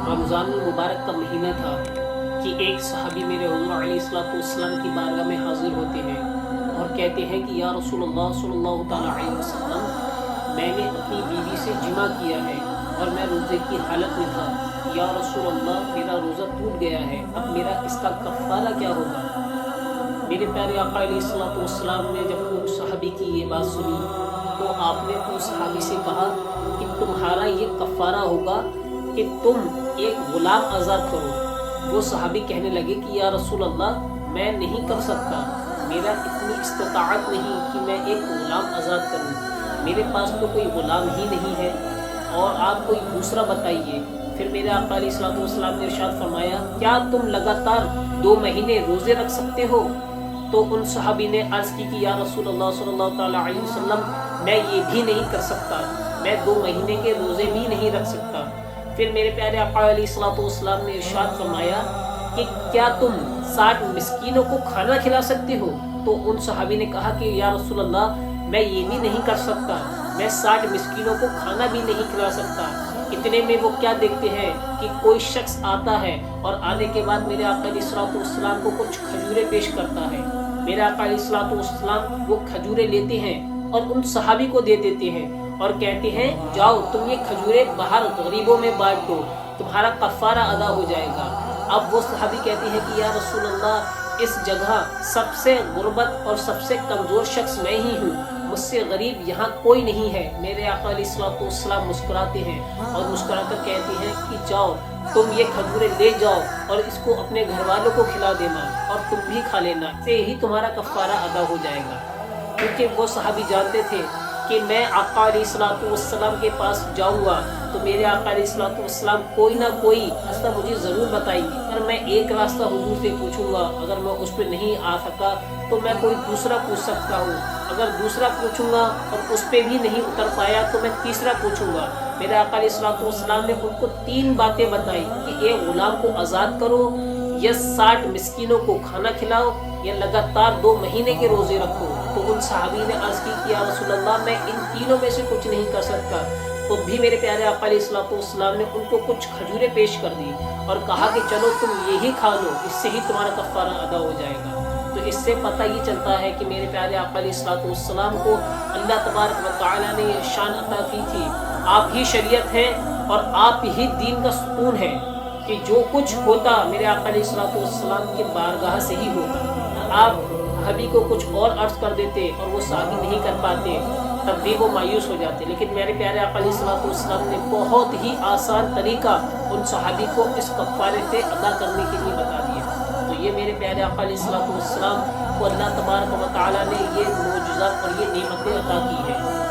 رمضان المبارک کا مہینہ تھا کہ ایک صحابی میرے حضور علیہ السلام کی بارگاہ میں حاضر ہوتے ہیں اور کہتے ہیں کہ یا رسول اللہ صلی اللہ تعالیٰ علیہ وسلم، میں نے اپنی بیوی سے جمع کیا ہے اور میں روزے کی حالت میں تھا۔ یا رسول اللہ، میرا روزہ ٹوٹ گیا ہے، اب میرا اس کا کفارہ کیا ہوگا؟ میرے پیارے آقا علیہ السلام نے جب ان صحابی کی یہ بات سنی تو آپ نے ان صحابی سے کہا کہ تمہارا یہ کفارہ ہوگا کہ تم ایک غلام آزاد کرو۔ وہ صحابی کہنے لگے کہ یا رسول اللہ، میں نہیں کر سکتا، میرا اتنی استطاعت نہیں کہ میں ایک غلام آزاد کروں، میرے پاس تو کوئی غلام ہی نہیں ہے، اور آپ کوئی دوسرا بتائیے۔ پھر میرے آقا علیہ السلام نے ارشاد فرمایا، کیا تم لگاتار 2 مہینے روزے رکھ سکتے ہو؟ تو ان صحابی نے عرض کی کہ یا رسول اللہ صلی اللہ تعالیٰ علیہ وسلم، میں یہ بھی نہیں کر سکتا، میں 2 مہینے کے روزے بھی نہیں رکھ سکتا۔ پھر میرے پیارے آقا علیہ السلام نے ارشاد فرمایا کہ کیا تم 60 مسکینوں کو کھانا کھلا سکتے ہو؟ تو ان صحابی نے کہا کہ یا رسول اللہ، میں یہ بھی نہیں کر سکتا، میں 60 مسکینوں کو کھانا بھی نہیں کھلا سکتا۔ اتنے میں وہ کیا دیکھتے ہیں کہ کوئی شخص آتا ہے اور آنے کے بعد میرے آقا علیہ السلام کو کچھ کھجوریں پیش کرتا ہے۔ میرے آقا علیہ السلام وہ کھجوریں لیتے ہیں اور ان صحابی کو دے دیتے ہیں اور کہتے ہیں، جاؤ تم یہ کھجوریں باہر غریبوں میں بانٹ دو، تمہارا کفارہ ادا ہو جائے گا۔ اب وہ صحابی کہتے ہیں کہ یا رسول اللہ، اس جگہ سب سے غربت اور سب سے کمزور شخص میں ہی ہوں، مجھ سے غریب یہاں کوئی نہیں ہے۔ میرے آقا علیہ السلام مسکراتے ہیں اور مسکرا کر کہتے ہیں کہ جاؤ تم یہ کھجوریں لے جاؤ اور اس کو اپنے گھر والوں کو کھلا دینا اور تم بھی کھا لینا، سے ہی تمہارا کفارہ ادا ہو جائے گا۔ کیونکہ وہ صحابی جانتے تھے کہ میں آقا علیہ السلام کے پاس جاؤں گا تو میرے آقا علیہ السلام کوئی نہ کوئی راستہ مجھے ضرور بتائیں گے۔ اگر میں ایک راستہ حضور سے پوچھوں گا، اگر میں اس پہ نہیں آ سکا تو میں کوئی دوسرا پوچھ سکتا ہوں، اگر دوسرا پوچھوں گا اور اس پہ بھی نہیں اتر پایا تو میں تیسرا پوچھوں گا۔ میرے آقا علیہ السلام نے ان کو 3 باتیں بتائی کہ ایک غلام کو آزاد کرو، یا 60 مسکینوں کو کھانا کھلاؤ، یا لگاتار 2 مہینے کے روزے رکھو۔ تو ان صحابی نے عرض کی کہ یا رسول اللہ، میں ان تینوں میں سے کچھ نہیں کر سکتا۔ تو بھی میرے پیارے آقا علیہ السلام نے ان کو کچھ کھجوریں پیش کر دی اور کہا کہ چلو تم یہی کھا لو، اس سے ہی تمہارا کفارہ ادا ہو جائے گا۔ تو اس سے پتہ یہ چلتا ہے کہ میرے پیارے آقا علیہ السلام کو اللہ تبارک و تعالیٰ نے یہ شان عطا کی تھی، آپ ہی شریعت ہیں اور آپ ہی دین کا ستون ہے، کہ جو کچھ ہوتا میرے آقا علیہ السلام کی بارگاہ سے ہی ہوتا۔ آپ حبی کو کچھ اور عرض کر دیتے اور وہ شادی نہیں کر پاتے، تب بھی وہ مایوس ہو جاتے، لیکن میرے پیارے آقا علیہ السلام نے بہت ہی آسان طریقہ ان صحابی کو اس کفارے سے ادا کرنے کے لیے بتا دیا۔ تو یہ میرے پیارے آقا علیہ السلام کو اللہ تبارک و تعالیٰ نے یہ معجزات اور یہ نعمتیں عطا کی ہے۔